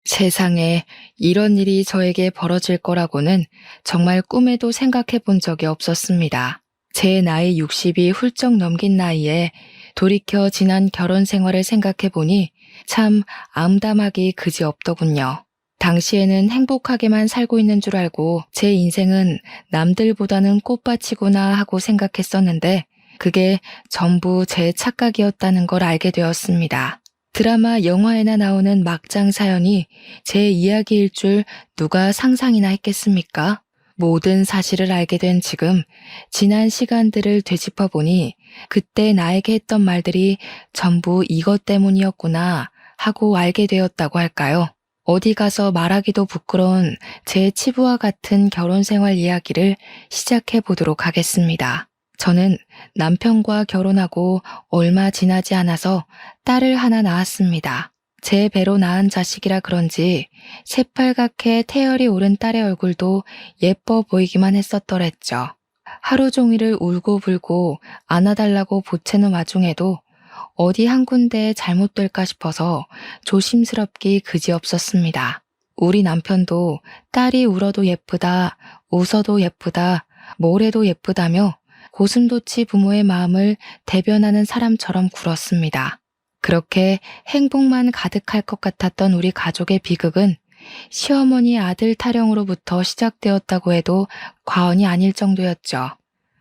세상에 이런 일이 저에게 벌어질 거라고는 정말 꿈에도 생각해 본 적이 없었습니다. 제 나이 60이 훌쩍 넘긴 나이에 돌이켜 지난 결혼 생활을 생각해 보니 참 암담하기 그지없더군요. 당시에는 행복하게만 살고 있는 줄 알고 제 인생은 남들보다는 꽃밭이구나 하고 생각했었는데 그게 전부 제 착각이었다는 걸 알게 되었습니다. 드라마, 영화에나 나오는 막장 사연이 제 이야기일 줄 누가 상상이나 했겠습니까? 모든 사실을 알게 된 지금, 지난 시간들을 되짚어 보니 그때 나에게 했던 말들이 전부 이것 때문이었구나 하고 알게 되었다고 할까요? 어디 가서 말하기도 부끄러운 제 치부와 같은 결혼 생활 이야기를 시작해 보도록 하겠습니다. 저는 남편과 결혼하고 얼마 지나지 않아서 딸을 하나 낳았습니다. 제 배로 낳은 자식이라 그런지 새빨갛게 태열이 오른 딸의 얼굴도 예뻐 보이기만 했었더랬죠. 하루 종일을 울고불고 안아달라고 보채는 와중에도 어디 한 군데 잘못될까 싶어서 조심스럽기 그지없었습니다. 우리 남편도 딸이 울어도 예쁘다, 웃어도 예쁘다, 뭘 해도 예쁘다며 고슴도치 부모의 마음을 대변하는 사람처럼 굴었습니다. 그렇게 행복만 가득할 것 같았던 우리 가족의 비극은 시어머니 아들 타령으로부터 시작되었다고 해도 과언이 아닐 정도였죠.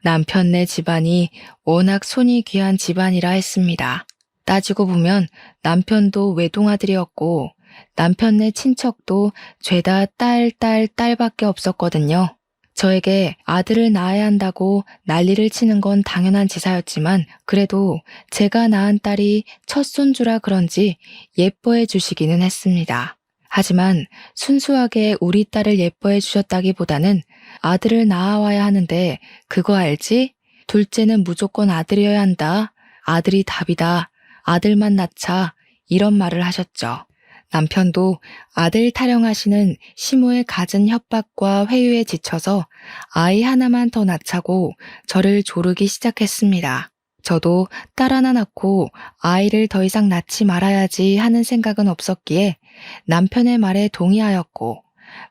남편네 집안이 워낙 손이 귀한 집안이라 했습니다. 따지고 보면 남편도 외동아들이었고 남편네 친척도 죄다 딸밖에 없었거든요. 저에게 아들을 낳아야 한다고 난리를 치는 건 당연한 지사였지만 그래도 제가 낳은 딸이 첫 손주라 그런지 예뻐해 주시기는 했습니다. 하지만 순수하게 우리 딸을 예뻐해 주셨다기보다는 아들을 낳아와야 하는데 그거 알지? 둘째는 무조건 아들이어야 한다. 아들이 답이다. 아들만 낳자. 이런 말을 하셨죠. 남편도 아들 타령하시는 시모의 갖은 협박과 회유에 지쳐서 아이 하나만 더 낳자고 저를 조르기 시작했습니다. 저도 딸 하나 낳고 아이를 더 이상 낳지 말아야지 하는 생각은 없었기에 남편의 말에 동의하였고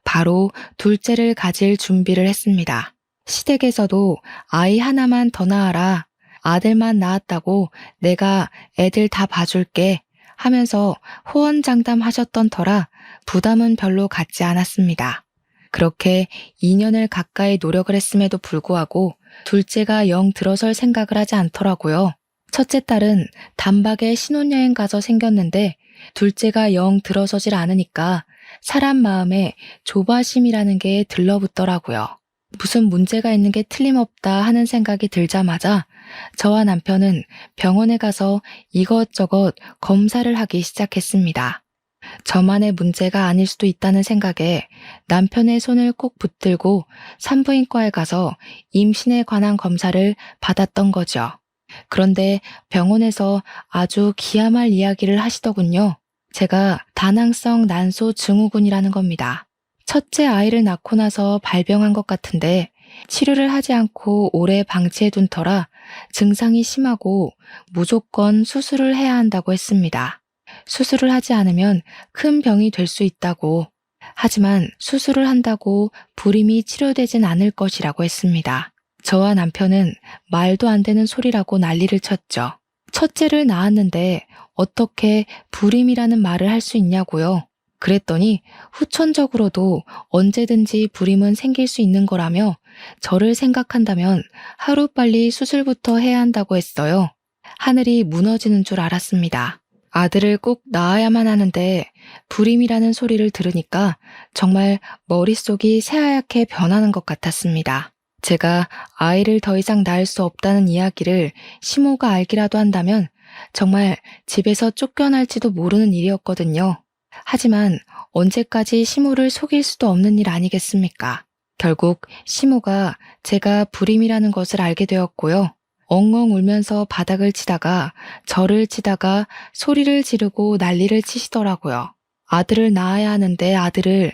바로 둘째를 가질 준비를 했습니다. 시댁에서도 아이 하나만 더 낳아라. 아들만 낳았다고 내가 애들 다 봐줄게. 하면서 호언장담하셨던 터라 부담은 별로 갖지 않았습니다. 그렇게 2년을 가까이 노력을 했음에도 불구하고 둘째가 영 들어설 생각을 하지 않더라고요. 첫째 딸은 단박에 신혼여행 가서 생겼는데 둘째가 영 들어서질 않으니까 사람 마음에 조바심이라는 게 들러붙더라고요. 무슨 문제가 있는 게 틀림없다 하는 생각이 들자마자 저와 남편은 병원에 가서 이것저것 검사를 하기 시작했습니다. 저만의 문제가 아닐 수도 있다는 생각에 남편의 손을 꼭 붙들고 산부인과에 가서 임신에 관한 검사를 받았던 거죠. 그런데 병원에서 아주 기야말 이야기를 하시더군요. 제가 다낭성 난소 증후군이라는 겁니다. 첫째 아이를 낳고 나서 발병한 것 같은데 치료를 하지 않고 오래 방치해둔 터라 증상이 심하고 무조건 수술을 해야 한다고 했습니다. 수술을 하지 않으면 큰 병이 될 수 있다고. 하지만 수술을 한다고 불임이 치료되진 않을 것이라고 했습니다. 저와 남편은 말도 안 되는 소리라고 난리를 쳤죠. 첫째를 낳았는데 어떻게 불임이라는 말을 할 수 있냐고요. 그랬더니 후천적으로도 언제든지 불임은 생길 수 있는 거라며 저를 생각한다면 하루빨리 수술부터 해야 한다고 했어요. 하늘이 무너지는 줄 알았습니다. 아들을 꼭 낳아야만 하는데 불임이라는 소리를 들으니까 정말 머릿속이 새하얗게 변하는 것 같았습니다. 제가 아이를 더 이상 낳을 수 없다는 이야기를 시모가 알기라도 한다면 정말 집에서 쫓겨날지도 모르는 일이었거든요. 하지만 언제까지 시모를 속일 수도 없는 일 아니겠습니까? 결국 시모가 제가 불임이라는 것을 알게 되었고요. 엉엉 울면서 바닥을 치다가 저를 치다가 소리를 지르고 난리를 치시더라고요. 아들을 낳아야 하는데 아들을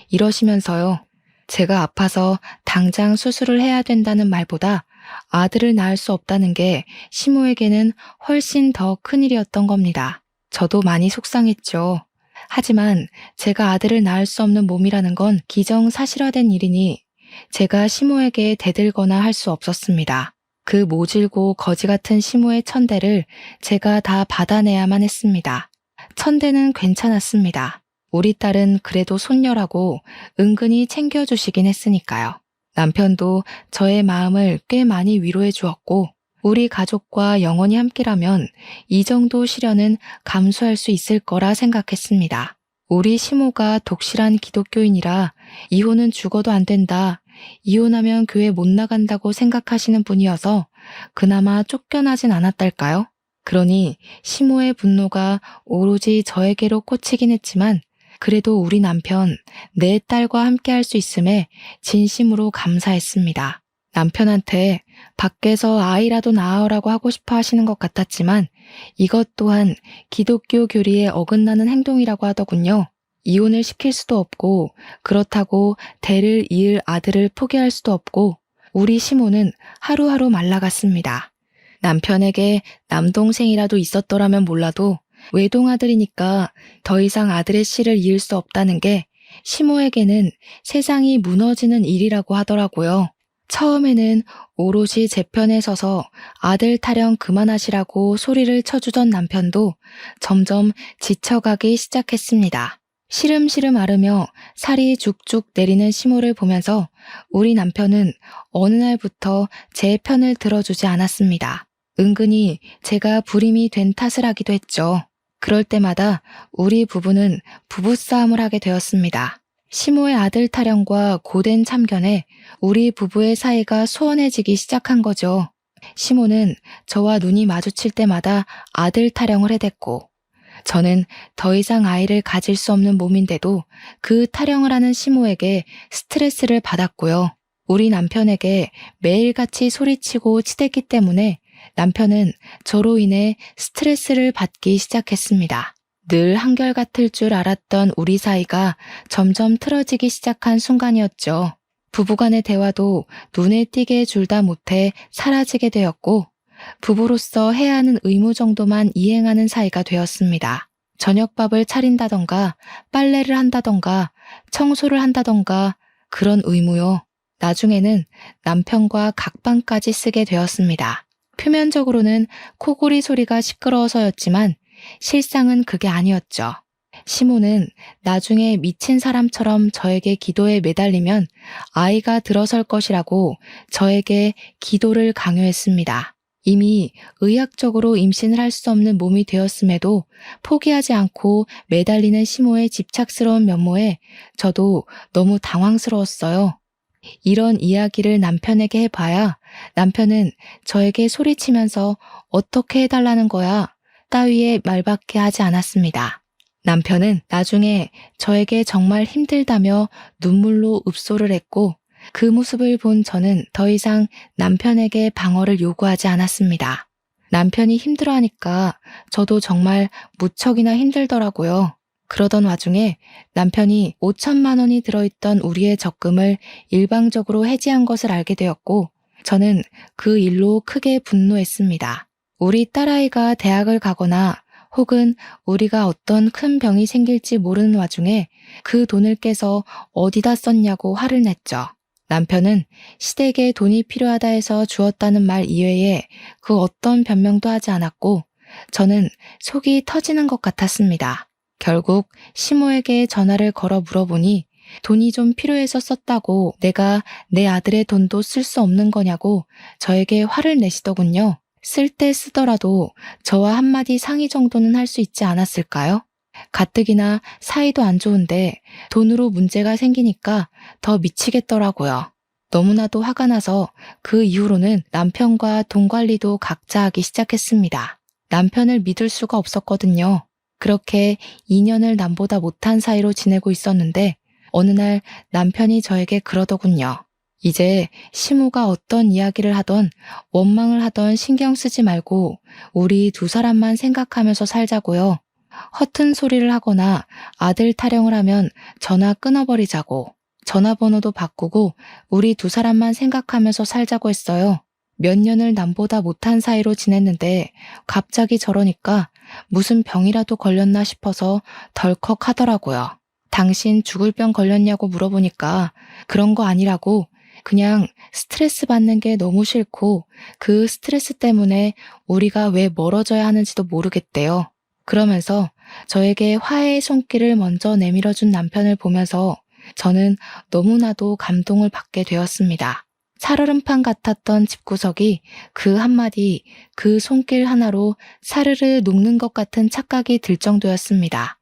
이러시면서요. 제가 아파서 당장 수술을 해야 된다는 말보다 아들을 낳을 수 없다는 게 시모에게는 훨씬 더 큰일이었던 겁니다. 저도 많이 속상했죠. 하지만 제가 아들을 낳을 수 없는 몸이라는 건 기정사실화된 일이니 제가 시모에게 대들거나 할 수 없었습니다. 그 모질고 거지 같은 시모의 천대를 제가 다 받아내야만 했습니다. 천대는 괜찮았습니다. 우리 딸은 그래도 손녀라고 은근히 챙겨주시긴 했으니까요. 남편도 저의 마음을 꽤 많이 위로해 주었고 우리 가족과 영원히 함께라면 이 정도 시련은 감수할 수 있을 거라 생각했습니다. 우리 시모가 독실한 기독교인이라 이혼은 죽어도 안 된다. 이혼하면 교회 못 나간다고 생각하시는 분이어서 그나마 쫓겨나진 않았달까요? 그러니 시모의 분노가 오로지 저에게로 꽂히긴 했지만 그래도 우리 남편, 내 딸과 함께 할 수 있음에 진심으로 감사했습니다. 남편한테 밖에서 아이라도 낳으라고 하고 싶어 하시는 것 같았지만 이것 또한 기독교 교리에 어긋나는 행동이라고 하더군요. 이혼을 시킬 수도 없고 그렇다고 대를 이을 아들을 포기할 수도 없고 우리 시모는 하루하루 말라갔습니다. 남편에게 남동생이라도 있었더라면 몰라도 외동아들이니까 더 이상 아들의 씨를 이을 수 없다는 게 시모에게는 세상이 무너지는 일이라고 하더라고요. 처음에는 오롯이 제 편에 서서 아들 타령 그만하시라고 소리를 쳐주던 남편도 점점 지쳐가기 시작했습니다. 시름시름 앓으며 살이 죽죽 내리는 시모를 보면서 우리 남편은 어느 날부터 제 편을 들어주지 않았습니다. 은근히 제가 불임이 된 탓을 하기도 했죠. 그럴 때마다 우리 부부는 부부싸움을 하게 되었습니다. 시모의 아들 타령과 고된 참견에 우리 부부의 사이가 소원해지기 시작한 거죠. 시모는 저와 눈이 마주칠 때마다 아들 타령을 해댔고 저는 더 이상 아이를 가질 수 없는 몸인데도 그 타령을 하는 시모에게 스트레스를 받았고요. 우리 남편에게 매일같이 소리치고 치댔기 때문에 남편은 저로 인해 스트레스를 받기 시작했습니다. 늘 한결같을 줄 알았던 우리 사이가 점점 틀어지기 시작한 순간이었죠. 부부간의 대화도 눈에 띄게 줄다 못해 사라지게 되었고 부부로서 해야 하는 의무 정도만 이행하는 사이가 되었습니다. 저녁밥을 차린다던가 빨래를 한다던가 청소를 한다던가 그런 의무요. 나중에는 남편과 각방까지 쓰게 되었습니다. 표면적으로는 코골이 소리가 시끄러워서였지만 실상은 그게 아니었죠. 시모는 나중에 미친 사람처럼 저에게 기도에 매달리면 아이가 들어설 것이라고 저에게 기도를 강요했습니다. 이미 의학적으로 임신을 할 수 없는 몸이 되었음에도 포기하지 않고 매달리는 시모의 집착스러운 면모에 저도 너무 당황스러웠어요. 이런 이야기를 남편에게 해봐야 남편은 저에게 소리치면서 어떻게 해달라는 거야 따위의 말밖에 하지 않았습니다. 남편은 나중에 저에게 정말 힘들다며 눈물로 읍소를 했고 그 모습을 본 저는 더 이상 남편에게 방어를 요구하지 않았습니다. 남편이 힘들어하니까 저도 정말 무척이나 힘들더라고요. 그러던 와중에 남편이 5천만 원이 들어있던 우리의 적금을 일방적으로 해지한 것을 알게 되었고 저는 그 일로 크게 분노했습니다. 우리 딸아이가 대학을 가거나 혹은 우리가 어떤 큰 병이 생길지 모르는 와중에 그 돈을 깨서 어디다 썼냐고 화를 냈죠. 남편은 시댁에 돈이 필요하다 해서 주었다는 말 이외에 그 어떤 변명도 하지 않았고 저는 속이 터지는 것 같았습니다. 결국 시모에게 전화를 걸어 물어보니 돈이 좀 필요해서 썼다고 내가 내 아들의 돈도 쓸 수 없는 거냐고 저에게 화를 내시더군요. 쓸 때 쓰더라도 저와 한마디 상의 정도는 할 수 있지 않았을까요? 가뜩이나 사이도 안 좋은데 돈으로 문제가 생기니까 더 미치겠더라고요. 너무나도 화가 나서 그 이후로는 남편과 돈 관리도 각자 하기 시작했습니다. 남편을 믿을 수가 없었거든요. 그렇게 2년을 남보다 못한 사이로 지내고 있었는데 어느 날 남편이 저에게 그러더군요. 이제 시모가 어떤 이야기를 하던 원망을 하던 신경 쓰지 말고 우리 두 사람만 생각하면서 살자고요. 허튼 소리를 하거나 아들 타령을 하면 전화 끊어버리자고. 전화번호도 바꾸고 우리 두 사람만 생각하면서 살자고 했어요. 몇 년을 남보다 못한 사이로 지냈는데 갑자기 저러니까 무슨 병이라도 걸렸나 싶어서 덜컥 하더라고요. 당신 죽을 병 걸렸냐고 물어보니까 그런 거 아니라고, 그냥 스트레스 받는 게 너무 싫고 그 스트레스 때문에 우리가 왜 멀어져야 하는지도 모르겠대요. 그러면서 저에게 화해의 손길을 먼저 내밀어준 남편을 보면서 저는 너무나도 감동을 받게 되었습니다. 살얼음판 같았던 집구석이 그 한마디, 그 손길 하나로 사르르 녹는 것 같은 착각이 들 정도였습니다.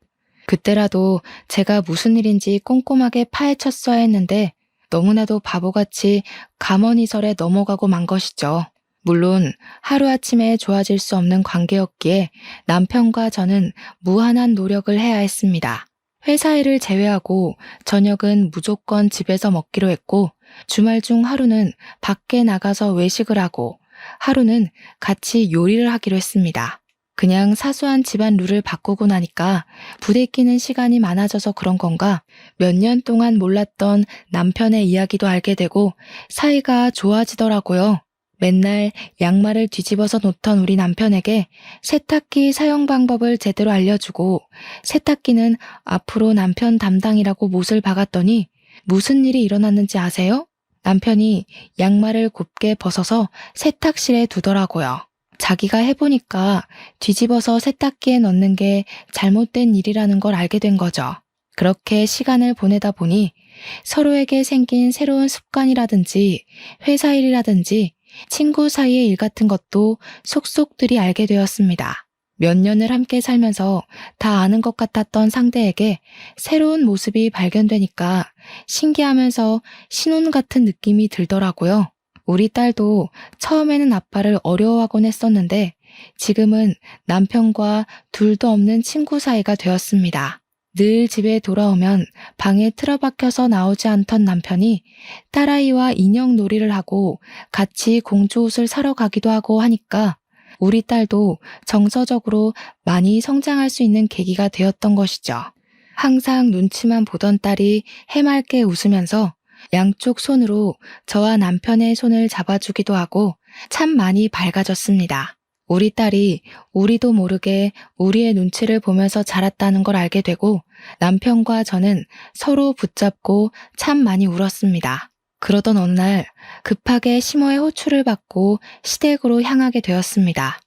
그때라도 제가 무슨 일인지 꼼꼼하게 파헤쳤어야 했는데 너무나도 바보같이 감언이설에 넘어가고 만 것이죠. 물론 하루아침에 좋아질 수 없는 관계였기에 남편과 저는 무한한 노력을 해야 했습니다. 회사 일을 제외하고 저녁은 무조건 집에서 먹기로 했고, 주말 중 하루는 밖에 나가서 외식을 하고 하루는 같이 요리를 하기로 했습니다. 그냥 사소한 집안 룰을 바꾸고 나니까 부대끼는 시간이 많아져서 그런 건가 몇 년 동안 몰랐던 남편의 이야기도 알게 되고 사이가 좋아지더라고요. 맨날 양말을 뒤집어서 놓던 우리 남편에게 세탁기 사용 방법을 제대로 알려주고, 세탁기는 앞으로 남편 담당이라고 못을 박았더니 무슨 일이 일어났는지 아세요? 남편이 양말을 곱게 벗어서 세탁실에 두더라고요. 자기가 해보니까 뒤집어서 세탁기에 넣는 게 잘못된 일이라는 걸 알게 된 거죠. 그렇게 시간을 보내다 보니 서로에게 생긴 새로운 습관이라든지 회사 일이라든지 친구 사이의 일 같은 것도 속속들이 알게 되었습니다. 몇 년을 함께 살면서 다 아는 것 같았던 상대에게 새로운 모습이 발견되니까 신기하면서 신혼 같은 느낌이 들더라고요. 우리 딸도 처음에는 아빠를 어려워하곤 했었는데 지금은 남편과 둘도 없는 친구 사이가 되었습니다. 늘 집에 돌아오면 방에 틀어박혀서 나오지 않던 남편이 딸아이와 인형 놀이를 하고 같이 공주 옷을 사러 가기도 하고 하니까 우리 딸도 정서적으로 많이 성장할 수 있는 계기가 되었던 것이죠. 항상 눈치만 보던 딸이 해맑게 웃으면서 양쪽 손으로 저와 남편의 손을 잡아주기도 하고 참 많이 밝아졌습니다. 우리 딸이 우리도 모르게 우리의 눈치를 보면서 자랐다는 걸 알게 되고 남편과 저는 서로 붙잡고 참 많이 울었습니다. 그러던 어느 날 급하게 시모의 호출을 받고 시댁으로 향하게 되었습니다.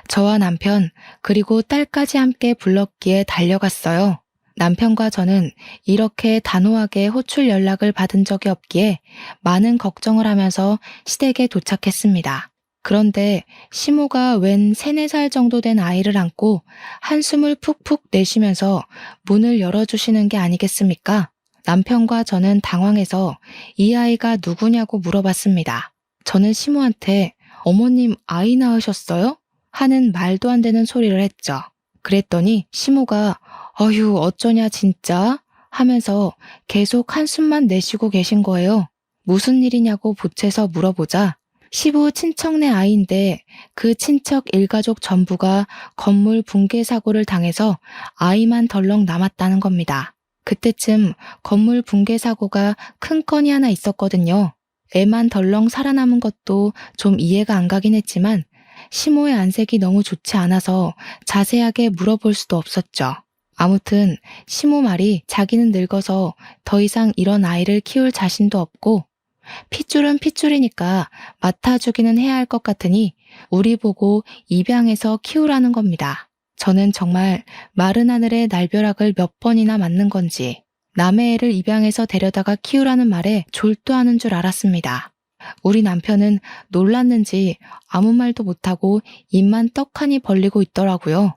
저와 남편 그리고 딸까지 함께 불렀기에 달려갔어요. 남편과 저는 이렇게 단호하게 호출 연락을 받은 적이 없기에 많은 걱정을 하면서 시댁에 도착했습니다. 그런데 시모가 웬 3, 4살 정도 된 아이를 안고 한숨을 푹푹 내쉬면서 문을 열어주시는 게 아니겠습니까? 남편과 저는 당황해서 이 아이가 누구냐고 물어봤습니다. 저는 시모한테 어머님 아이 낳으셨어요? 하는 말도 안 되는 소리를 했죠. 그랬더니 시모가 어휴 어쩌냐 진짜 하면서 계속 한숨만 내쉬고 계신 거예요. 무슨 일이냐고 보채서 물어보자 시부 친척네 아이인데 그 친척 일가족 전부가 건물 붕괴 사고를 당해서 아이만 덜렁 남았다는 겁니다. 그때쯤 건물 붕괴 사고가 큰 건이 하나 있었거든요. 애만 덜렁 살아남은 것도 좀 이해가 안 가긴 했지만 시모의 안색이 너무 좋지 않아서 자세하게 물어볼 수도 없었죠. 아무튼 시모 말이 자기는 늙어서 더 이상 이런 아이를 키울 자신도 없고 핏줄은 핏줄이니까 맡아주기는 해야 할 것 같으니 우리 보고 입양해서 키우라는 겁니다. 저는 정말 마른 하늘에 날벼락을 몇 번이나 맞는 건지 남의 애를 입양해서 데려다가 키우라는 말에 졸도하는 줄 알았습니다. 우리 남편은 놀랐는지 아무 말도 못하고 입만 떡하니 벌리고 있더라고요.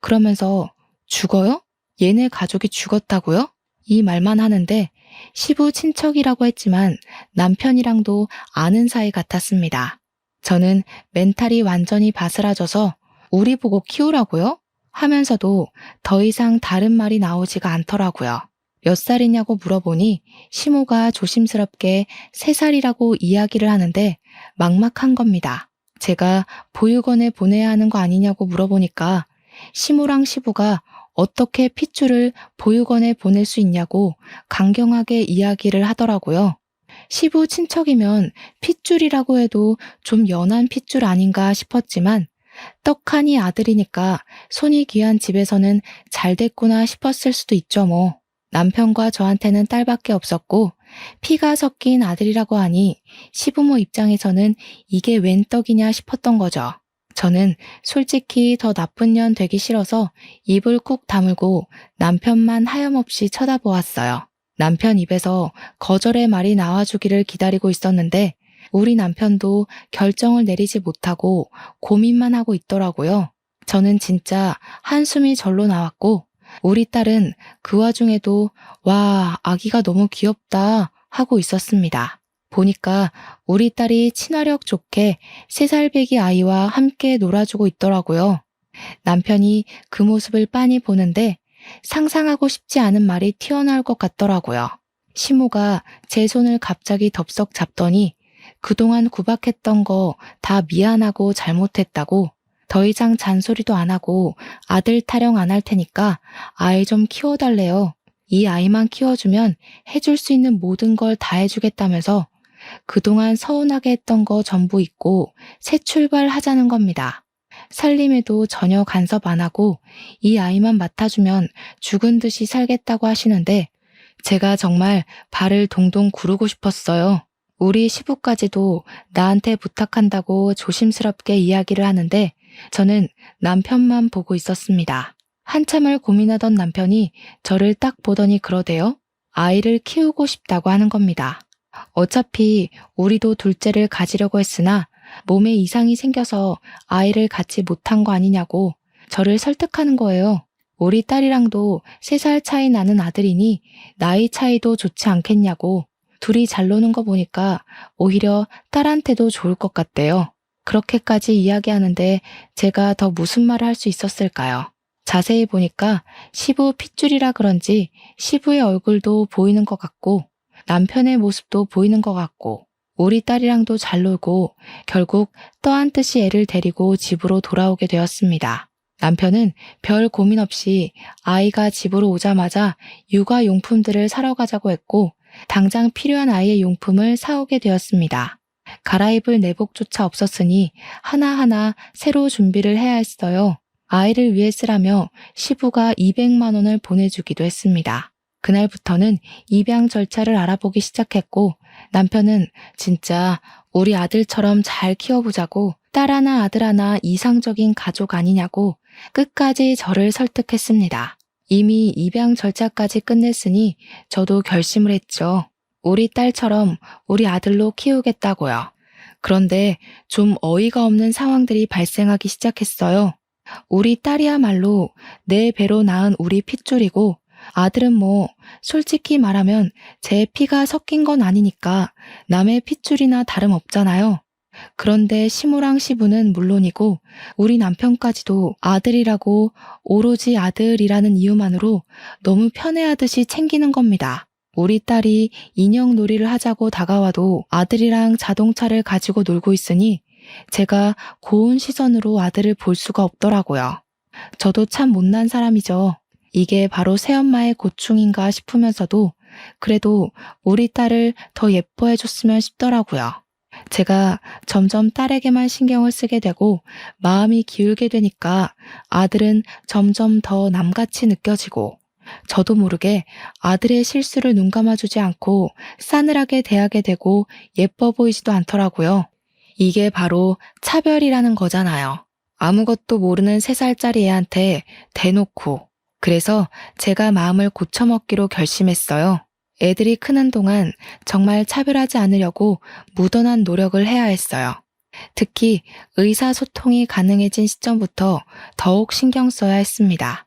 그러면서 죽어요? 얘네 가족이 죽었다고요? 이 말만 하는데 시부 친척이라고 했지만 남편이랑도 아는 사이 같았습니다. 저는 멘탈이 완전히 바스라져서 우리 보고 키우라고요? 하면서도 더 이상 다른 말이 나오지가 않더라고요. 몇 살이냐고 물어보니 시모가 조심스럽게 3살이라고 이야기를 하는데 막막한 겁니다. 제가 보육원에 보내야 하는 거 아니냐고 물어보니까 시모랑 시부가 어떻게 핏줄을 보육원에 보낼 수 있냐고 강경하게 이야기를 하더라고요. 시부 친척이면 핏줄이라고 해도 좀 연한 핏줄 아닌가 싶었지만 떡하니 아들이니까 손이 귀한 집에서는 잘 됐구나 싶었을 수도 있죠 뭐. 남편과 저한테는 딸밖에 없었고 피가 섞인 아들이라고 하니 시부모 입장에서는 이게 웬 떡이냐 싶었던 거죠. 저는 솔직히 더 나쁜 년 되기 싫어서 입을 꾹 다물고 남편만 하염없이 쳐다보았어요. 남편 입에서 거절의 말이 나와주기를 기다리고 있었는데 우리 남편도 결정을 내리지 못하고 고민만 하고 있더라고요. 저는 진짜 한숨이 절로 나왔고 우리 딸은 그 와중에도 와, 아기가 너무 귀엽다 하고 있었습니다. 보니까 우리 딸이 친화력 좋게 3살 배기 아이와 함께 놀아주고 있더라고요. 남편이 그 모습을 빤히 보는데 상상하고 싶지 않은 말이 튀어나올 것 같더라고요. 시모가 제 손을 갑자기 덥석 잡더니 그동안 구박했던 거 다 미안하고 잘못했다고 더 이상 잔소리도 안 하고 아들 타령 안 할 테니까 아이 좀 키워달래요. 이 아이만 키워주면 해줄 수 있는 모든 걸 다 해주겠다면서 그동안 서운하게 했던 거 전부 잊고 새 출발하자는 겁니다. 살림에도 전혀 간섭 안 하고 이 아이만 맡아주면 죽은 듯이 살겠다고 하시는데 제가 정말 발을 동동 구르고 싶었어요. 우리 시부까지도 나한테 부탁한다고 조심스럽게 이야기를 하는데 저는 남편만 보고 있었습니다. 한참을 고민하던 남편이 저를 딱 보더니 그러대요. 아이를 키우고 싶다고 하는 겁니다. 어차피 우리도 둘째를 가지려고 했으나 몸에 이상이 생겨서 아이를 갖지 못한 거 아니냐고 저를 설득하는 거예요. 우리 딸이랑도 3살 차이 나는 아들이니 나이 차이도 좋지 않겠냐고. 둘이 잘 노는 거 보니까 오히려 딸한테도 좋을 것 같대요. 그렇게까지 이야기하는데 제가 더 무슨 말을 할 수 있었을까요? 자세히 보니까 시부 핏줄이라 그런지 시부의 얼굴도 보이는 것 같고 남편의 모습도 보이는 것 같고 우리 딸이랑도 잘 놀고 결국 떠한 듯이 애를 데리고 집으로 돌아오게 되었습니다. 남편은 별 고민 없이 아이가 집으로 오자마자 육아용품들을 사러 가자고 했고 당장 필요한 아이의 용품을 사오게 되었습니다. 갈아입을 내복조차 없었으니 하나하나 새로 준비를 해야 했어요. 아이를 위해 쓰라며 시부가 200만 원을 보내주기도 했습니다. 그날부터는 입양 절차를 알아보기 시작했고 남편은 진짜 우리 아들처럼 잘 키워보자고 딸 하나 아들 하나 이상적인 가족 아니냐고 끝까지 저를 설득했습니다. 이미 입양 절차까지 끝냈으니 저도 결심을 했죠. 우리 딸처럼 우리 아들로 키우겠다고요. 그런데 좀 어이가 없는 상황들이 발생하기 시작했어요. 우리 딸이야말로 내 배로 낳은 우리 핏줄이고 아들은 뭐 솔직히 말하면 제 피가 섞인 건 아니니까 남의 핏줄이나 다름없잖아요. 그런데 시모랑 시부는 물론이고 우리 남편까지도 아들이라고 오로지 아들이라는 이유만으로 너무 편애하듯이 챙기는 겁니다. 우리 딸이 인형놀이를 하자고 다가와도 아들이랑 자동차를 가지고 놀고 있으니 제가 고운 시선으로 아들을 볼 수가 없더라고요. 저도 참 못난 사람이죠. 이게 바로 새엄마의 고충인가 싶으면서도 그래도 우리 딸을 더 예뻐해줬으면 싶더라고요. 제가 점점 딸에게만 신경을 쓰게 되고 마음이 기울게 되니까 아들은 점점 더 남같이 느껴지고 저도 모르게 아들의 실수를 눈감아주지 않고 싸늘하게 대하게 되고 예뻐 보이지도 않더라고요. 이게 바로 차별이라는 거잖아요. 아무것도 모르는 3살짜리 애한테 대놓고. 그래서 제가 마음을 고쳐먹기로 결심했어요. 애들이 크는 동안 정말 차별하지 않으려고 무던한 노력을 해야 했어요. 특히 의사소통이 가능해진 시점부터 더욱 신경 써야 했습니다.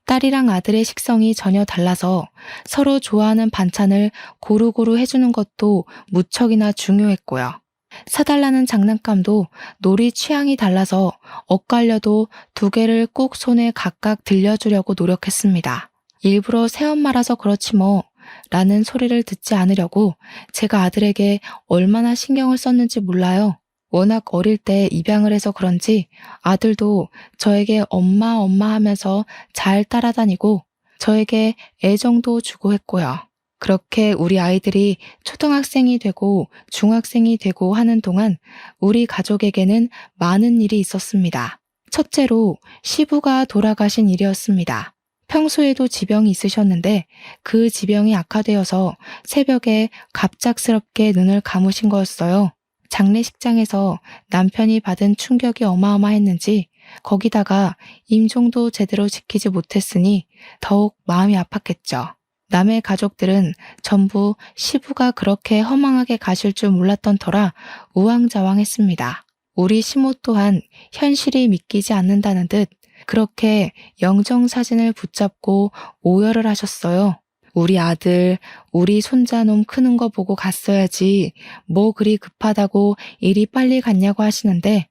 딸이랑 아들의 식성이 전혀 달라서 서로 좋아하는 반찬을 고루고루 해주는 것도 무척이나 중요했고요. 사달라는 장난감도 놀이 취향이 달라서 엇갈려도 2개를 꼭 손에 각각 들려주려고 노력했습니다. 일부러 새엄마라서 그렇지 뭐 라는 소리를 듣지 않으려고 제가 아들에게 얼마나 신경을 썼는지 몰라요. 워낙 어릴 때 입양을 해서 그런지 아들도 저에게 엄마 엄마 하면서 잘 따라다니고 저에게 애정도 주고 했고요. 그렇게 우리 아이들이 초등학생이 되고 중학생이 되고 하는 동안 우리 가족에게는 많은 일이 있었습니다. 첫째로 시부가 돌아가신 일이었습니다. 평소에도 지병이 있으셨는데 그 지병이 악화되어서 새벽에 갑작스럽게 눈을 감으신 거였어요. 장례식장에서 남편이 받은 충격이 어마어마했는지 거기다가 임종도 제대로 지키지 못했으니 더욱 마음이 아팠겠죠. 남의 가족들은 전부 시부가 그렇게 허망하게 가실 줄 몰랐던 터라 우왕좌왕했습니다. 우리 시모 또한 현실이 믿기지 않는다는 듯 그렇게 영정사진을 붙잡고 오열을 하셨어요. 우리 아들, 우리 손자놈 크는 거 보고 갔어야지 뭐 그리 급하다고 일이 빨리 갔냐고 하시는데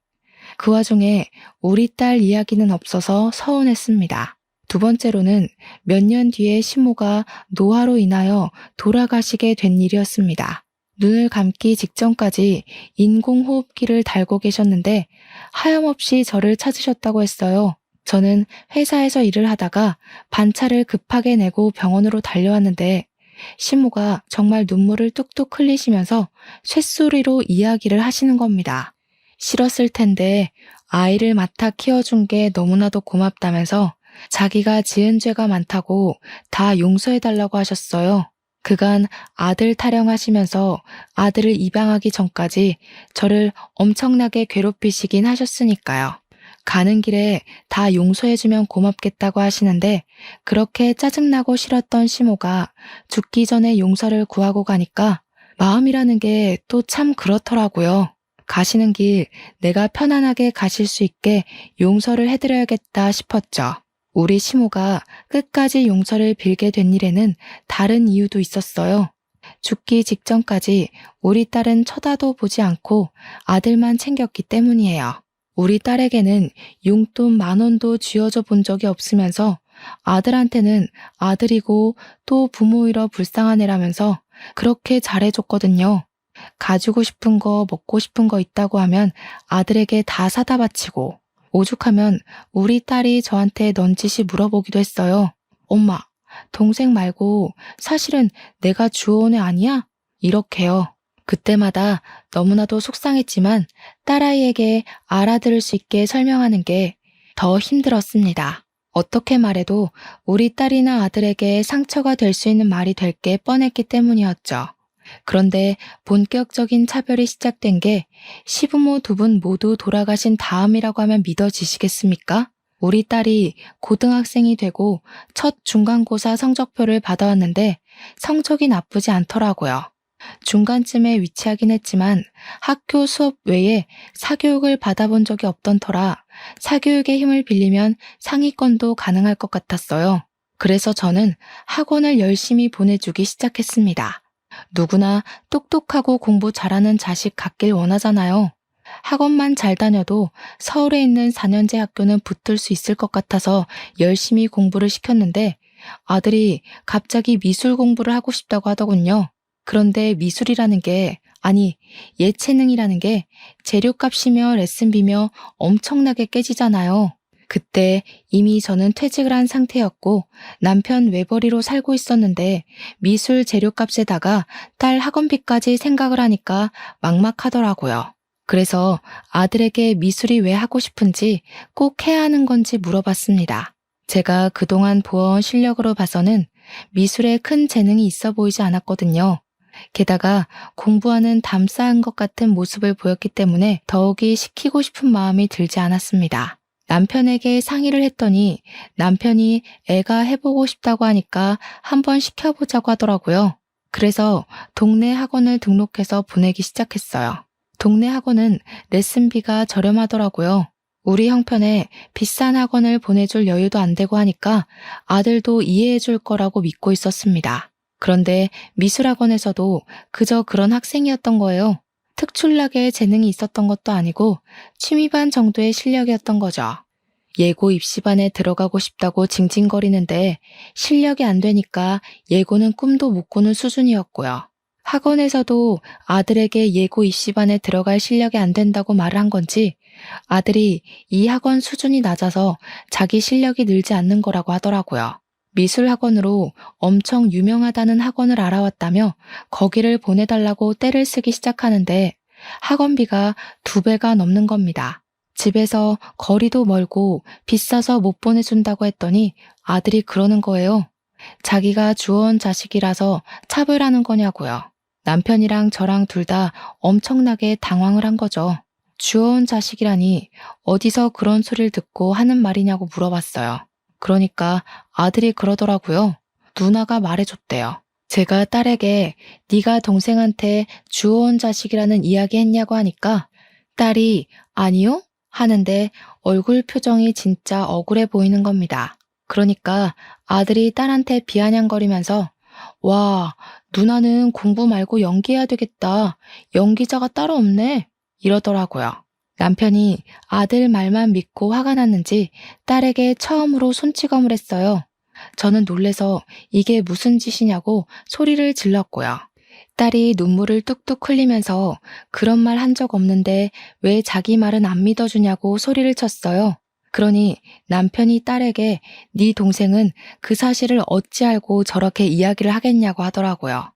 그 와중에 우리 딸 이야기는 없어서 서운했습니다. 두 번째로는 몇 년 뒤에 시모가 노화로 인하여 돌아가시게 된 일이었습니다. 눈을 감기 직전까지 인공호흡기를 달고 계셨는데 하염없이 저를 찾으셨다고 했어요. 저는 회사에서 일을 하다가 반차를 급하게 내고 병원으로 달려왔는데 시모가 정말 눈물을 뚝뚝 흘리시면서 쇳소리로 이야기를 하시는 겁니다. 싫었을 텐데 아이를 맡아 키워준 게 너무나도 고맙다면서 자기가 지은 죄가 많다고 다 용서해달라고 하셨어요. 그간 아들 타령하시면서 아들을 입양하기 전까지 저를 엄청나게 괴롭히시긴 하셨으니까요. 가는 길에 다 용서해주면 고맙겠다고 하시는데 그렇게 짜증나고 싫었던 시모가 죽기 전에 용서를 구하고 가니까 마음이라는 게 또 참 그렇더라고요. 가시는 길 내가 편안하게 가실 수 있게 용서를 해드려야겠다 싶었죠. 우리 시모가 끝까지 용서를 빌게 된 일에는 다른 이유도 있었어요. 죽기 직전까지 우리 딸은 쳐다도 보지 않고 아들만 챙겼기 때문이에요. 우리 딸에게는 용돈 10,000원도 쥐어줘 본 적이 없으면서 아들한테는 아들이고 또 부모 잃어 불쌍한 애라면서 그렇게 잘해줬거든요. 가지고 싶은 거, 먹고 싶은 거 있다고 하면 아들에게 다 사다 바치고 오죽하면 우리 딸이 저한테 넌지시 물어보기도 했어요. 엄마, 동생 말고 사실은 내가 주워온 애 아니야? 이렇게요. 그때마다 너무나도 속상했지만 딸아이에게 알아들을 수 있게 설명하는 게 더 힘들었습니다. 어떻게 말해도 우리 딸이나 아들에게 상처가 될 수 있는 말이 될 게 뻔했기 때문이었죠. 그런데 본격적인 차별이 시작된 게 시부모 두 분 모두 돌아가신 다음이라고 하면 믿어지시겠습니까? 우리 딸이 고등학생이 되고 첫 중간고사 성적표를 받아왔는데 성적이 나쁘지 않더라고요. 중간쯤에 위치하긴 했지만 학교 수업 외에 사교육을 받아본 적이 없던 터라 사교육의 힘을 빌리면 상위권도 가능할 것 같았어요. 그래서 저는 학원을 열심히 보내주기 시작했습니다. 누구나 똑똑하고 공부 잘하는 자식 갖길 원하잖아요. 학원만 잘 다녀도 서울에 있는 4년제 학교는 붙을 수 있을 것 같아서 열심히 공부를 시켰는데 아들이 갑자기 미술 공부를 하고 싶다고 하더군요. 그런데 미술이라는 게, 아니, 예체능이라는 게 재료값이며 레슨비며 엄청나게 깨지잖아요. 그때 이미 저는 퇴직을 한 상태였고 남편 외벌이로 살고 있었는데 미술 재료값에다가 딸 학원비까지 생각을 하니까 막막하더라고요. 그래서 아들에게 미술이 왜 하고 싶은지 꼭 해야 하는 건지 물어봤습니다. 제가 그동안 보아온 실력으로 봐서는 미술에 큰 재능이 있어 보이지 않았거든요. 게다가 공부하는 담쌓은 것 같은 모습을 보였기 때문에 더욱이 시키고 싶은 마음이 들지 않았습니다. 남편에게 상의를 했더니 남편이 애가 해보고 싶다고 하니까 한번 시켜보자고 하더라고요. 그래서 동네 학원을 등록해서 보내기 시작했어요. 동네 학원은 레슨비가 저렴하더라고요. 우리 형편에 비싼 학원을 보내줄 여유도 안 되고 하니까 아들도 이해해줄 거라고 믿고 있었습니다. 그런데 미술학원에서도 그저 그런 학생이었던 거예요. 특출나게 재능이 있었던 것도 아니고 취미반 정도의 실력이었던 거죠. 예고 입시반에 들어가고 싶다고 징징거리는데 실력이 안 되니까 예고는 꿈도 못 꾸는 수준이었고요. 학원에서도 아들에게 예고 입시반에 들어갈 실력이 안 된다고 말을 한 건지 아들이 이 학원 수준이 낮아서 자기 실력이 늘지 않는 거라고 하더라고요. 미술학원으로 엄청 유명하다는 학원을 알아왔다며 거기를 보내달라고 떼를 쓰기 시작하는데 학원비가 2배가 넘는 겁니다. 집에서 거리도 멀고 비싸서 못 보내준다고 했더니 아들이 그러는 거예요. 자기가 주워온 자식이라서 차별하는 거냐고요. 남편이랑 저랑 둘 다 엄청나게 당황을 한 거죠. 주워온 자식이라니 어디서 그런 소리를 듣고 하는 말이냐고 물어봤어요. 그러니까 아들이 그러더라고요. 누나가 말해줬대요. 제가 딸에게 네가 동생한테 주워온 자식이라는 이야기 했냐고 하니까 딸이 아니요? 하는데 얼굴 표정이 진짜 억울해 보이는 겁니다. 그러니까 아들이 딸한테 비아냥거리면서 와, 누나는 공부 말고 연기해야 되겠다. 연기자가 따로 없네. 이러더라고요. 남편이 아들 말만 믿고 화가 났는지 딸에게 처음으로 손찌검을 했어요. 저는 놀래서 이게 무슨 짓이냐고 소리를 질렀고요. 딸이 눈물을 뚝뚝 흘리면서 그런 말 한 적 없는데 왜 자기 말은 안 믿어주냐고 소리를 쳤어요. 그러니 남편이 딸에게 네 동생은 그 사실을 어찌 알고 저렇게 이야기를 하겠냐고 하더라고요.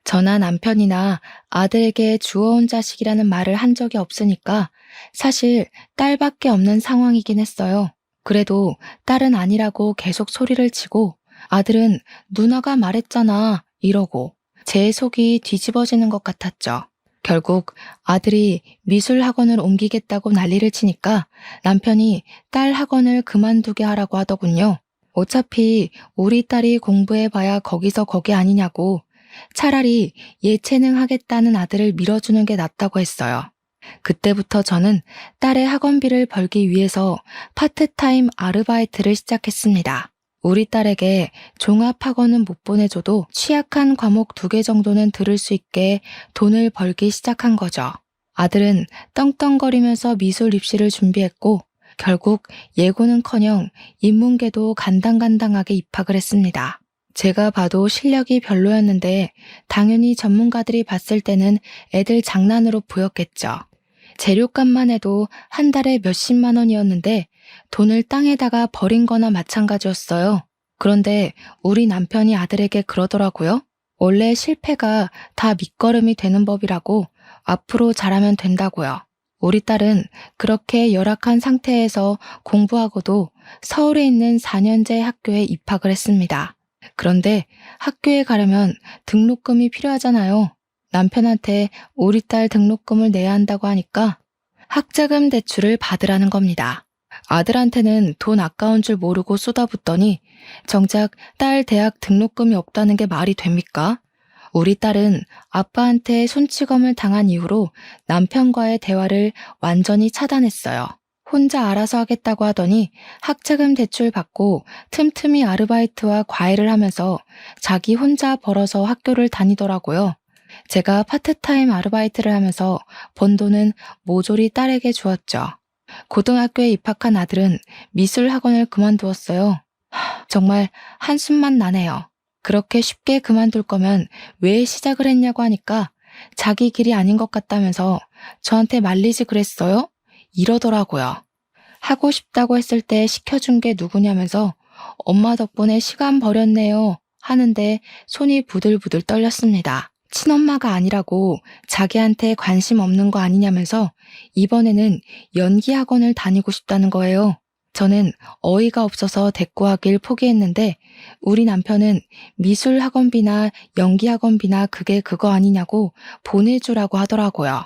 저나 남편이나 아들에게 주워온 자식이라는 말을 한 적이 없으니까 사실 딸밖에 없는 상황이긴 했어요. 그래도 딸은 아니라고 계속 소리를 치고 아들은 누나가 말했잖아 이러고 제 속이 뒤집어지는 것 같았죠. 결국 아들이 미술 학원을 옮기겠다고 난리를 치니까 남편이 딸 학원을 그만두게 하라고 하더군요. 어차피 우리 딸이 공부해봐야 거기서 거기 아니냐고 차라리 예체능 하겠다는 아들을 밀어주는 게 낫다고 했어요. 그때부터 저는 딸의 학원비를 벌기 위해서 파트타임 아르바이트를 시작했습니다. 우리 딸에게 종합학원은 못 보내줘도 취약한 과목 2개 정도는 들을 수 있게 돈을 벌기 시작한 거죠. 아들은 떵떵거리면서 미술 입시를 준비했고 결국 예고는커녕 인문계도 간당간당하게 입학을 했습니다. 제가 봐도 실력이 별로였는데 당연히 전문가들이 봤을 때는 애들 장난으로 보였겠죠. 재료값만 해도 한 달에 몇십만 원이었는데 돈을 땅에다가 버린 거나 마찬가지였어요. 그런데 우리 남편이 아들에게 그러더라고요. 원래 실패가 다 밑거름이 되는 법이라고 앞으로 잘하면 된다고요. 우리 딸은 그렇게 열악한 상태에서 공부하고도 서울에 있는 4년제 학교에 입학을 했습니다. 그런데 학교에 가려면 등록금이 필요하잖아요. 남편한테 우리 딸 등록금을 내야 한다고 하니까 학자금 대출을 받으라는 겁니다. 아들한테는 돈 아까운 줄 모르고 쏟아붓더니 정작 딸 대학 등록금이 없다는 게 말이 됩니까? 우리 딸은 아빠한테 손찌검을 당한 이후로 남편과의 대화를 완전히 차단했어요. 혼자 알아서 하겠다고 하더니 학자금 대출 받고 틈틈이 아르바이트와 과외를 하면서 자기 혼자 벌어서 학교를 다니더라고요. 제가 파트타임 아르바이트를 하면서 번 돈은 모조리 딸에게 주었죠. 고등학교에 입학한 아들은 미술 학원을 그만두었어요. 정말 한숨만 나네요. 그렇게 쉽게 그만둘 거면 왜 시작을 했냐고 하니까 자기 길이 아닌 것 같다면서 저한테 말리지 그랬어요? 이러더라고요. 하고 싶다고 했을 때 시켜준 게 누구냐면서 엄마 덕분에 시간 버렸네요 하는데 손이 부들부들 떨렸습니다. 친엄마가 아니라고 자기한테 관심 없는 거 아니냐면서 이번에는 연기 학원을 다니고 싶다는 거예요. 저는 어이가 없어서 대꾸하길 포기했는데 우리 남편은 미술 학원비나 연기 학원비나 그게 그거 아니냐고 보내주라고 하더라고요.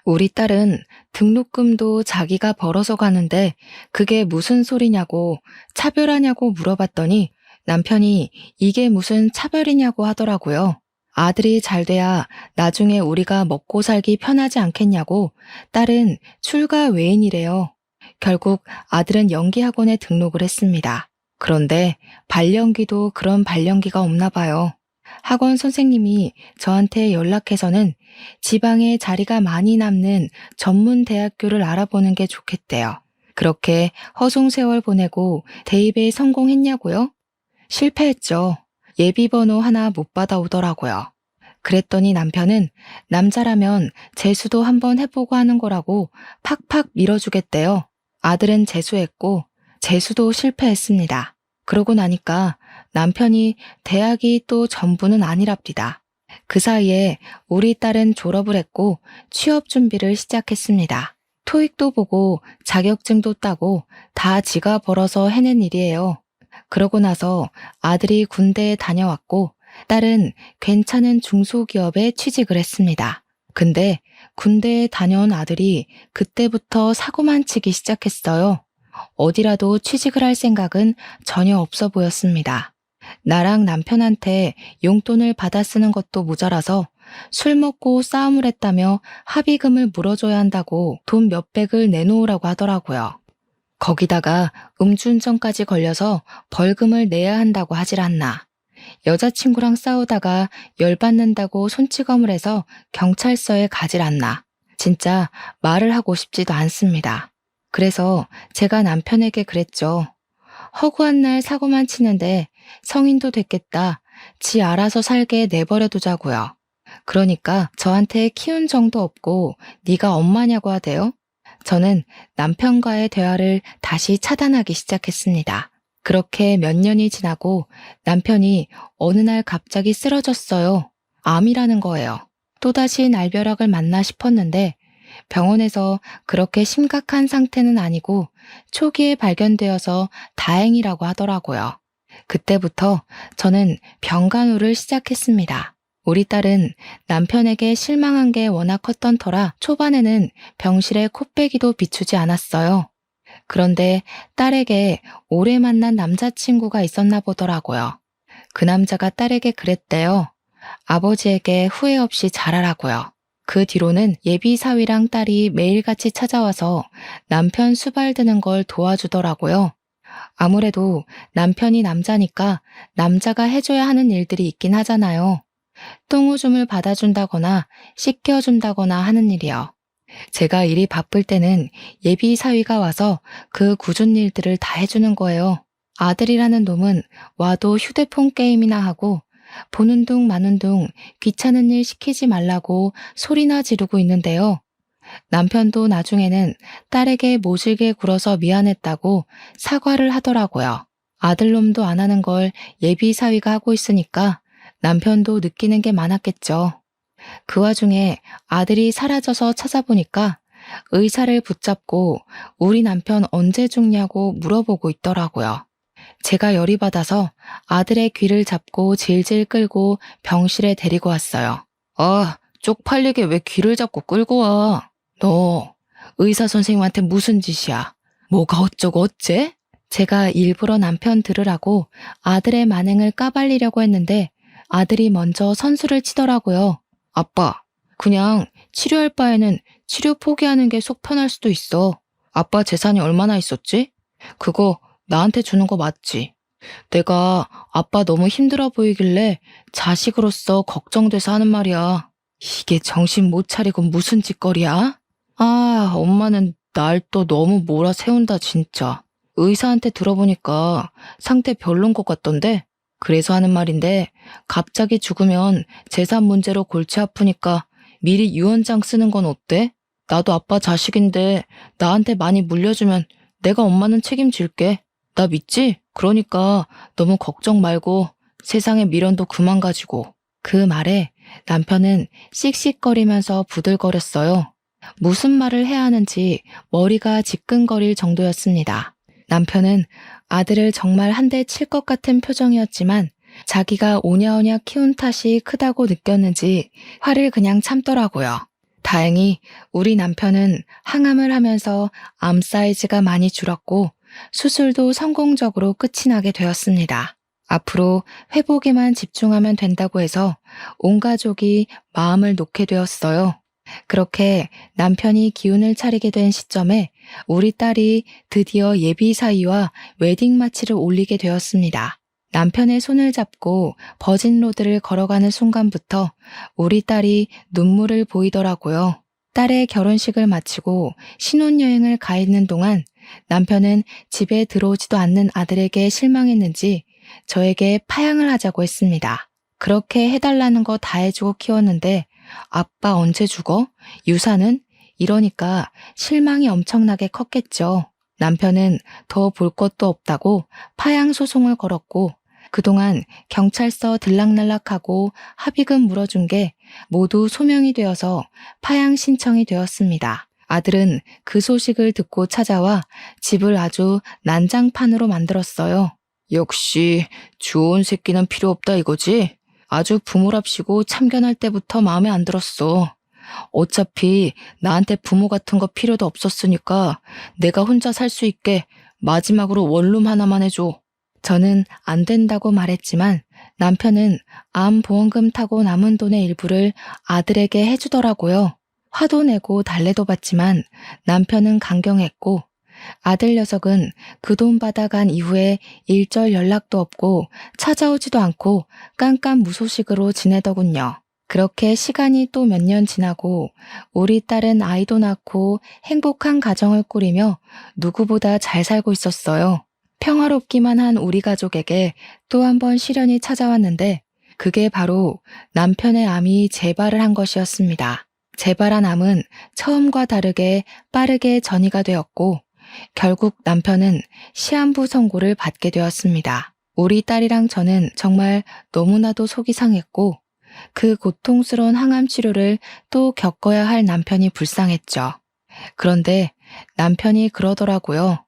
우리 딸은 등록금도 자기가 벌어서 가는데 그게 무슨 소리냐고 차별하냐고 물어봤더니 남편이 이게 무슨 차별이냐고 하더라고요. 아들이 잘 돼야 나중에 우리가 먹고 살기 편하지 않겠냐고 딸은 출가 외인이래요. 결국 아들은 연기학원에 등록을 했습니다. 그런데 발연기도 그런 발연기가 없나 봐요. 학원 선생님이 저한테 연락해서는 지방에 자리가 많이 남는 전문 대학교를 알아보는 게 좋겠대요. 그렇게 허송세월 보내고 대입에 성공했냐고요? 실패했죠. 예비번호 하나 못 받아오더라고요. 그랬더니 남편은 남자라면 재수도 한번 해보고 하는 거라고 팍팍 밀어주겠대요. 아들은 재수했고 재수도 실패했습니다. 그러고 나니까 남편이 대학이 또 전부는 아니랍니다. 그 사이에 우리 딸은 졸업을 했고 취업 준비를 시작했습니다. 토익도 보고 자격증도 따고 다 지가 벌어서 해낸 일이에요. 그러고 나서 아들이 군대에 다녀왔고 딸은 괜찮은 중소기업에 취직을 했습니다. 근데 군대에 다녀온 아들이 그때부터 사고만 치기 시작했어요. 어디라도 취직을 할 생각은 전혀 없어 보였습니다. 나랑 남편한테 용돈을 받아 쓰는 것도 모자라서 술 먹고 싸움을 했다며 합의금을 물어줘야 한다고 돈 몇백을 내놓으라고 하더라고요. 거기다가 음주운전까지 걸려서 벌금을 내야 한다고 하질 않나. 여자친구랑 싸우다가 열받는다고 손찌검을 해서 경찰서에 가질 않나. 진짜 말을 하고 싶지도 않습니다. 그래서 제가 남편에게 그랬죠. 허구한 날 사고만 치는데 성인도 됐겠다. 지 알아서 살게 내버려 두자고요. 그러니까 저한테 키운 정도 없고 네가 엄마냐고 하대요. 저는 남편과의 대화를 다시 차단하기 시작했습니다. 그렇게 몇 년이 지나고 남편이 어느 날 갑자기 쓰러졌어요. 암이라는 거예요. 또다시 날벼락을 맞나 싶었는데 병원에서 그렇게 심각한 상태는 아니고 초기에 발견되어서 다행이라고 하더라고요. 그때부터 저는 병간호를 시작했습니다. 우리 딸은 남편에게 실망한 게 워낙 컸던 터라 초반에는 병실에 코빼기도 비추지 않았어요. 그런데 딸에게 오래 만난 남자친구가 있었나 보더라고요. 그 남자가 딸에게 그랬대요. 아버지에게 후회 없이 잘하라고요. 그 뒤로는 예비 사위랑 딸이 매일같이 찾아와서 남편 수발 드는 걸 도와주더라고요. 아무래도 남편이 남자니까 남자가 해줘야 하는 일들이 있긴 하잖아요. 똥오줌을 받아준다거나 씻겨준다거나 하는 일이요. 제가 일이 바쁠 때는 예비 사위가 와서 그 굳은 일들을 다 해주는 거예요. 아들이라는 놈은 와도 휴대폰 게임이나 하고 보는 둥 마는 둥 귀찮은 일 시키지 말라고 소리나 지르고 있는데요. 남편도 나중에는 딸에게 모질게 굴어서 미안했다고 사과를 하더라고요. 아들놈도 안 하는 걸 예비 사위가 하고 있으니까 남편도 느끼는 게 많았겠죠. 그 와중에 아들이 사라져서 찾아보니까 의사를 붙잡고 우리 남편 언제 죽냐고 물어보고 있더라고요. 제가 열이 받아서 아들의 귀를 잡고 질질 끌고 병실에 데리고 왔어요. 아, 쪽팔리게 왜 귀를 잡고 끌고 와? 너 의사 선생님한테 무슨 짓이야? 뭐가 어쩌고 어째? 제가 일부러 남편 들으라고 아들의 만행을 까발리려고 했는데 아들이 먼저 선수를 치더라고요. 아빠, 그냥 치료할 바에는 치료 포기하는 게 속 편할 수도 있어. 아빠 재산이 얼마나 있었지? 그거 나한테 주는 거 맞지? 내가 아빠 너무 힘들어 보이길래 자식으로서 걱정돼서 하는 말이야. 이게 정신 못 차리고 무슨 짓거리야? 아, 엄마는 날 또 너무 몰아세운다 진짜. 의사한테 들어보니까 상태 별론 것 같던데? 그래서 하는 말인데 갑자기 죽으면 재산 문제로 골치 아프니까 미리 유언장 쓰는 건 어때? 나도 아빠 자식인데 나한테 많이 물려주면 내가 엄마는 책임질게. 나 믿지? 그러니까 너무 걱정 말고 세상에 미련도 그만 가지고. 그 말에 남편은 씩씩거리면서 부들거렸어요. 무슨 말을 해야 하는지 머리가 지끈거릴 정도였습니다. 남편은 아들을 정말 한 대 칠 것 같은 표정이었지만 자기가 오냐오냐 키운 탓이 크다고 느꼈는지 화를 그냥 참더라고요. 다행히 우리 남편은 항암을 하면서 암 사이즈가 많이 줄었고 수술도 성공적으로 끝이 나게 되었습니다. 앞으로 회복에만 집중하면 된다고 해서 온 가족이 마음을 놓게 되었어요. 그렇게 남편이 기운을 차리게 된 시점에 우리 딸이 드디어 예비 사위와 웨딩 마치를 올리게 되었습니다. 남편의 손을 잡고 버진로드를 걸어가는 순간부터 우리 딸이 눈물을 보이더라고요. 딸의 결혼식을 마치고 신혼여행을 가 있는 동안 남편은 집에 들어오지도 않는 아들에게 실망했는지 저에게 파양을 하자고 했습니다. 그렇게 해달라는 거 다 해주고 키웠는데 아빠 언제 죽어? 유산은? 이러니까 실망이 엄청나게 컸겠죠. 남편은 더 볼 것도 없다고 파양 소송을 걸었고 그동안 경찰서 들락날락하고 합의금 물어준 게 모두 소명이 되어서 파양 신청이 되었습니다. 아들은 그 소식을 듣고 찾아와 집을 아주 난장판으로 만들었어요. 역시 좋은 새끼는 필요 없다 이거지? 아주 부모랍시고 참견할 때부터 마음에 안 들었어. 어차피 나한테 부모 같은 거 필요도 없었으니까 내가 혼자 살 수 있게 마지막으로 원룸 하나만 해줘. 저는 안 된다고 말했지만 남편은 암 보험금 타고 남은 돈의 일부를 아들에게 해주더라고요. 화도 내고 달래도 받지만 남편은 강경했고 아들 녀석은 그 돈 받아간 이후에 일절 연락도 없고 찾아오지도 않고 깜깜무소식으로 지내더군요. 그렇게 시간이 또 몇 년 지나고 우리 딸은 아이도 낳고 행복한 가정을 꾸리며 누구보다 잘 살고 있었어요. 평화롭기만 한 우리 가족에게 또 한 번 시련이 찾아왔는데 그게 바로 남편의 암이 재발을 한 것이었습니다. 재발한 암은 처음과 다르게 빠르게 전이가 되었고 결국 남편은 시한부 선고를 받게 되었습니다. 우리 딸이랑 저는 정말 너무나도 속이 상했고 그 고통스러운 항암 치료를 또 겪어야 할 남편이 불쌍했죠. 그런데 남편이 그러더라고요.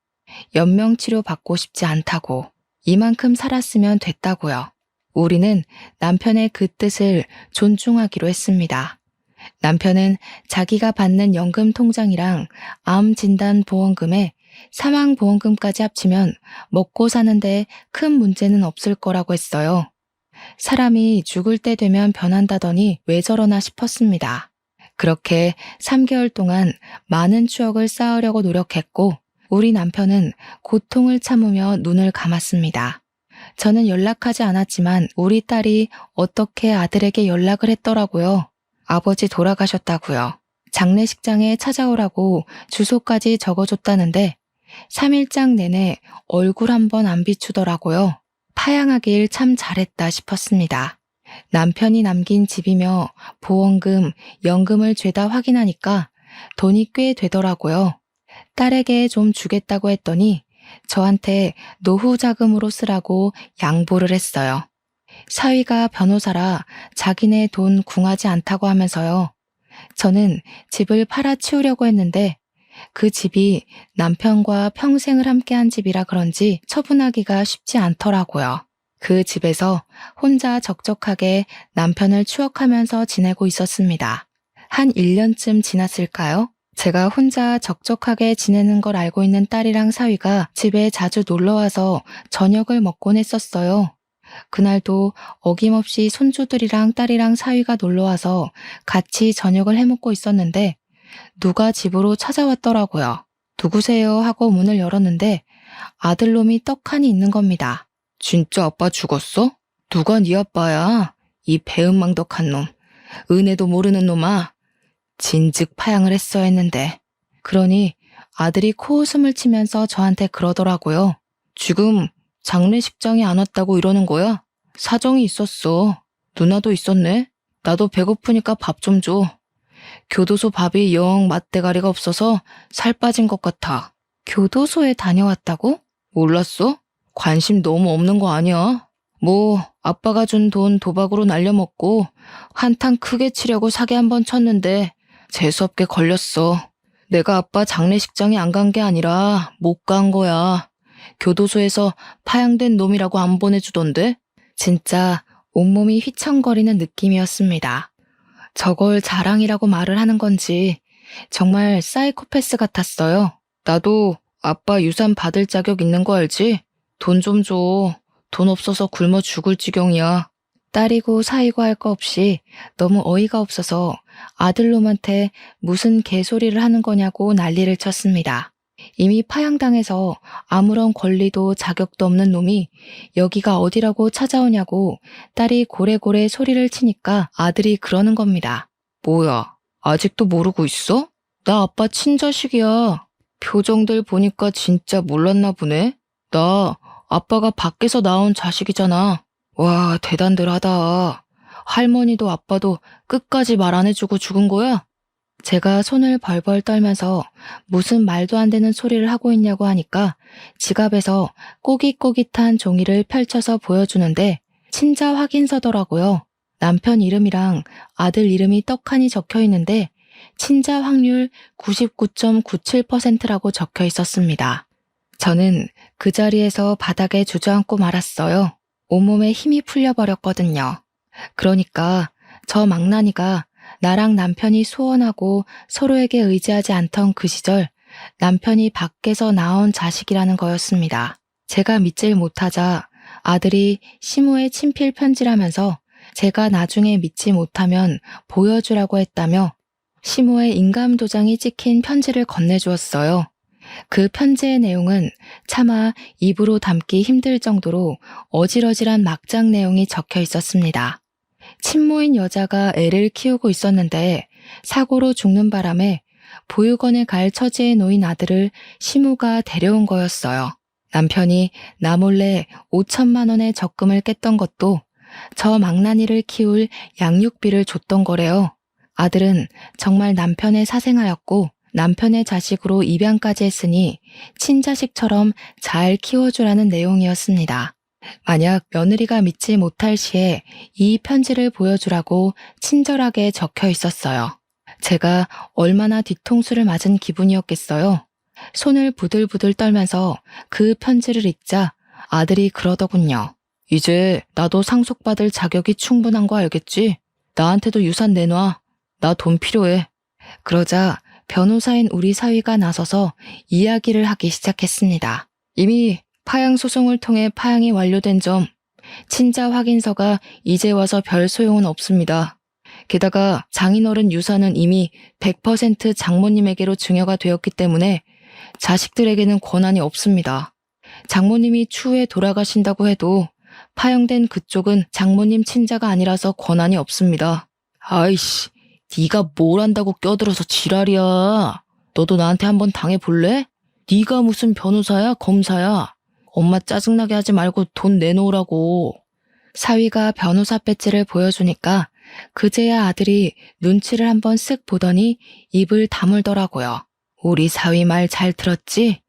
연명치료 받고 싶지 않다고. 이만큼 살았으면 됐다고요. 우리는 남편의 그 뜻을 존중하기로 했습니다. 남편은 자기가 받는 연금 통장이랑 암 진단 보험금에 사망 보험금까지 합치면 먹고 사는데 큰 문제는 없을 거라고 했어요. 사람이 죽을 때 되면 변한다더니 왜 저러나 싶었습니다. 그렇게 3개월 동안 많은 추억을 쌓으려고 노력했고 우리 남편은 고통을 참으며 눈을 감았습니다. 저는 연락하지 않았지만 우리 딸이 어떻게 아들에게 연락을 했더라고요. 아버지 돌아가셨다고요. 장례식장에 찾아오라고 주소까지 적어줬다는데 3일장 내내 얼굴 한 번 안 비추더라고요. 파양하길 참 잘했다 싶었습니다. 남편이 남긴 집이며 보험금, 연금을 죄다 확인하니까 돈이 꽤 되더라고요. 딸에게 좀 주겠다고 했더니 저한테 노후 자금으로 쓰라고 양보를 했어요. 사위가 변호사라 자기네 돈 궁하지 않다고 하면서요. 저는 집을 팔아치우려고 했는데 그 집이 남편과 평생을 함께한 집이라 그런지 처분하기가 쉽지 않더라고요. 그 집에서 혼자 적적하게 남편을 추억하면서 지내고 있었습니다. 한 1년쯤 지났을까요? 제가 혼자 적적하게 지내는 걸 알고 있는 딸이랑 사위가 집에 자주 놀러와서 저녁을 먹곤 했었어요. 그날도 어김없이 손주들이랑 딸이랑 사위가 놀러와서 같이 저녁을 해먹고 있었는데 누가 집으로 찾아왔더라고요. 누구세요? 하고 문을 열었는데 아들놈이 떡하니 있는 겁니다. 진짜 아빠 죽었어? 누가 네 아빠야? 이 배은망덕한 놈. 은혜도 모르는 놈아. 진즉 파양을 했어야 했는데. 그러니 아들이 코웃음을 치면서 저한테 그러더라고요. 지금 장례식장에 안 왔다고 이러는 거야? 사정이 있었어. 누나도 있었네. 나도 배고프니까 밥 좀 줘. 교도소 밥이 영 맛대가리가 없어서 살 빠진 것 같아. 교도소에 다녀왔다고? 몰랐어? 관심 너무 없는 거 아니야? 뭐 아빠가 준 돈 도박으로 날려먹고 한탕 크게 치려고 사기 한 번 쳤는데 재수없게 걸렸어. 내가 아빠 장례식장에 안 간 게 아니라 못 간 거야. 교도소에서 파양된 놈이라고 안 보내주던데? 진짜 온몸이 휘청거리는 느낌이었습니다. 저걸 자랑이라고 말을 하는 건지 정말 사이코패스 같았어요. 나도 아빠 유산 받을 자격 있는 거 알지? 돈 좀 줘. 돈 없어서 굶어 죽을 지경이야. 딸이고 사이고 할 거 없이 너무 어이가 없어서 아들놈한테 무슨 개소리를 하는 거냐고 난리를 쳤습니다. 이미 파양당해서 아무런 권리도 자격도 없는 놈이 여기가 어디라고 찾아오냐고 딸이 고래고래 소리를 치니까 아들이 그러는 겁니다. 뭐야, 아직도 모르고 있어? 나 아빠 친자식이야. 표정들 보니까 진짜 몰랐나 보네. 나 아빠가 밖에서 나온 자식이잖아. 와, 대단들 하다. 할머니도 아빠도 끝까지 말 안 해주고 죽은 거야? 제가 손을 벌벌 떨면서 무슨 말도 안 되는 소리를 하고 있냐고 하니까 지갑에서 꼬깃꼬깃한 종이를 펼쳐서 보여주는데 친자 확인서더라고요. 남편 이름이랑 아들 이름이 떡하니 적혀 있는데 친자 확률 99.97%라고 적혀 있었습니다. 저는 그 자리에서 바닥에 주저앉고 말았어요. 온몸에 힘이 풀려버렸거든요. 그러니까 저 망나니가 나랑 남편이 소원하고 서로에게 의지하지 않던 그 시절 남편이 밖에서 낳은 자식이라는 거였습니다. 제가 믿질 못하자 아들이 시모의 친필 편지라면서 제가 나중에 믿지 못하면 보여주라고 했다며 시모의 인감도장이 찍힌 편지를 건네주었어요. 그 편지의 내용은 차마 입으로 담기 힘들 정도로 어질어질한 막장 내용이 적혀 있었습니다. 친모인 여자가 애를 키우고 있었는데 사고로 죽는 바람에 보육원에 갈 처지에 놓인 아들을 시모가 데려온 거였어요. 남편이 나 몰래 5천만 원의 적금을 깼던 것도 저 망나니를 키울 양육비를 줬던 거래요. 아들은 정말 남편의 사생아였고 남편의 자식으로 입양까지 했으니 친자식처럼 잘 키워주라는 내용이었습니다. 만약 며느리가 믿지 못할 시에 이 편지를 보여주라고 친절하게 적혀 있었어요. 제가 얼마나 뒤통수를 맞은 기분이었겠어요. 손을 부들부들 떨면서 그 편지를 읽자 아들이 그러더군요. 이제 나도 상속받을 자격이 충분한 거 알겠지? 나한테도 유산 내놔. 나 돈 필요해. 그러자 변호사인 우리 사위가 나서서 이야기를 하기 시작했습니다. 이미 파양 소송을 통해 파양이 완료된 점, 친자 확인서가 이제 와서 별 소용은 없습니다. 게다가 장인어른 유산은 이미 100% 장모님에게로 증여가 되었기 때문에 자식들에게는 권한이 없습니다. 장모님이 추후에 돌아가신다고 해도 파양된 그쪽은 장모님 친자가 아니라서 권한이 없습니다. 아이씨, 네가 뭘 안다고 껴들어서 지랄이야. 너도 나한테 한번 당해볼래? 네가 무슨 변호사야, 검사야. 엄마 짜증나게 하지 말고 돈 내놓으라고. 사위가 변호사 배지를 보여주니까 그제야 아들이 눈치를 한번 쓱 보더니 입을 다물더라고요. 우리 사위 말 잘 들었지?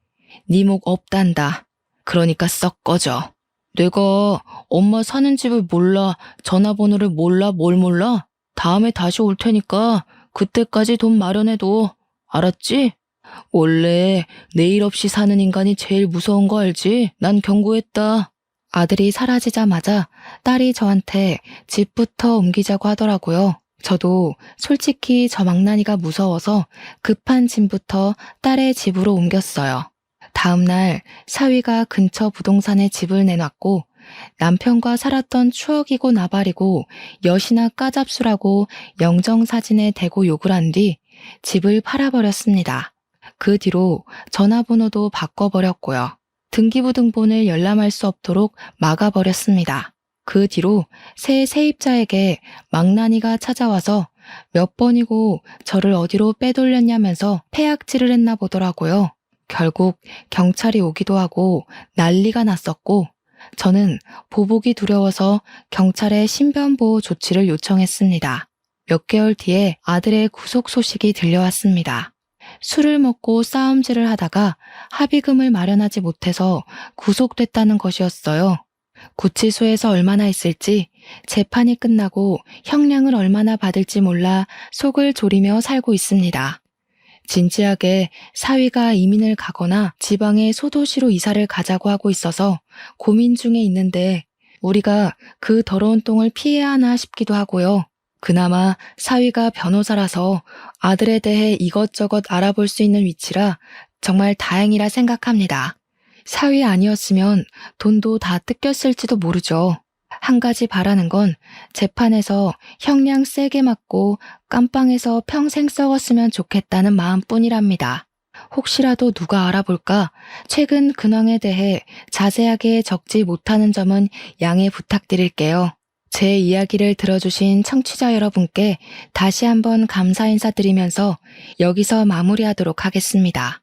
네 목 없단다. 그러니까 썩 꺼져. 내가 엄마 사는 집을 몰라, 전화번호를 몰라, 뭘 몰라? 다음에 다시 올 테니까 그때까지 돈 마련해둬. 알았지? 원래 내일 없이 사는 인간이 제일 무서운 거 알지? 난 경고했다. 아들이 사라지자마자 딸이 저한테 집부터 옮기자고 하더라고요. 저도 솔직히 저 망나니가 무서워서 급한 짐부터 딸의 집으로 옮겼어요. 다음 날 사위가 근처 부동산에 집을 내놨고 남편과 살았던 추억이고 나발이고 엿이나 까잡수라고 영정사진에 대고 욕을 한 뒤 집을 팔아버렸습니다. 그 뒤로 전화번호도 바꿔버렸고요. 등기부등본을 열람할 수 없도록 막아버렸습니다. 그 뒤로 새 세입자에게 망나니가 찾아와서 몇 번이고 저를 어디로 빼돌렸냐면서 폐악질을 했나 보더라고요. 결국 경찰이 오기도 하고 난리가 났었고 저는 보복이 두려워서 경찰에 신변보호 조치를 요청했습니다. 몇 개월 뒤에 아들의 구속 소식이 들려왔습니다. 술을 먹고 싸움질을 하다가 합의금을 마련하지 못해서 구속됐다는 것이었어요. 구치소에서 얼마나 있을지 재판이 끝나고 형량을 얼마나 받을지 몰라 속을 졸이며 살고 있습니다. 진지하게 사위가 이민을 가거나 지방의 소도시로 이사를 가자고 하고 있어서 고민 중에 있는데 우리가 그 더러운 똥을 피해야 하나 싶기도 하고요. 그나마 사위가 변호사라서 아들에 대해 이것저것 알아볼 수 있는 위치라 정말 다행이라 생각합니다. 사위 아니었으면 돈도 다 뜯겼을지도 모르죠. 한 가지 바라는 건 재판에서 형량 세게 맞고 깜빵에서 평생 썩었으면 좋겠다는 마음뿐이랍니다. 혹시라도 누가 알아볼까 최근 근황에 대해 자세하게 적지 못하는 점은 양해 부탁드릴게요. 제 이야기를 들어주신 청취자 여러분께 다시 한번 감사 인사드리면서 여기서 마무리하도록 하겠습니다.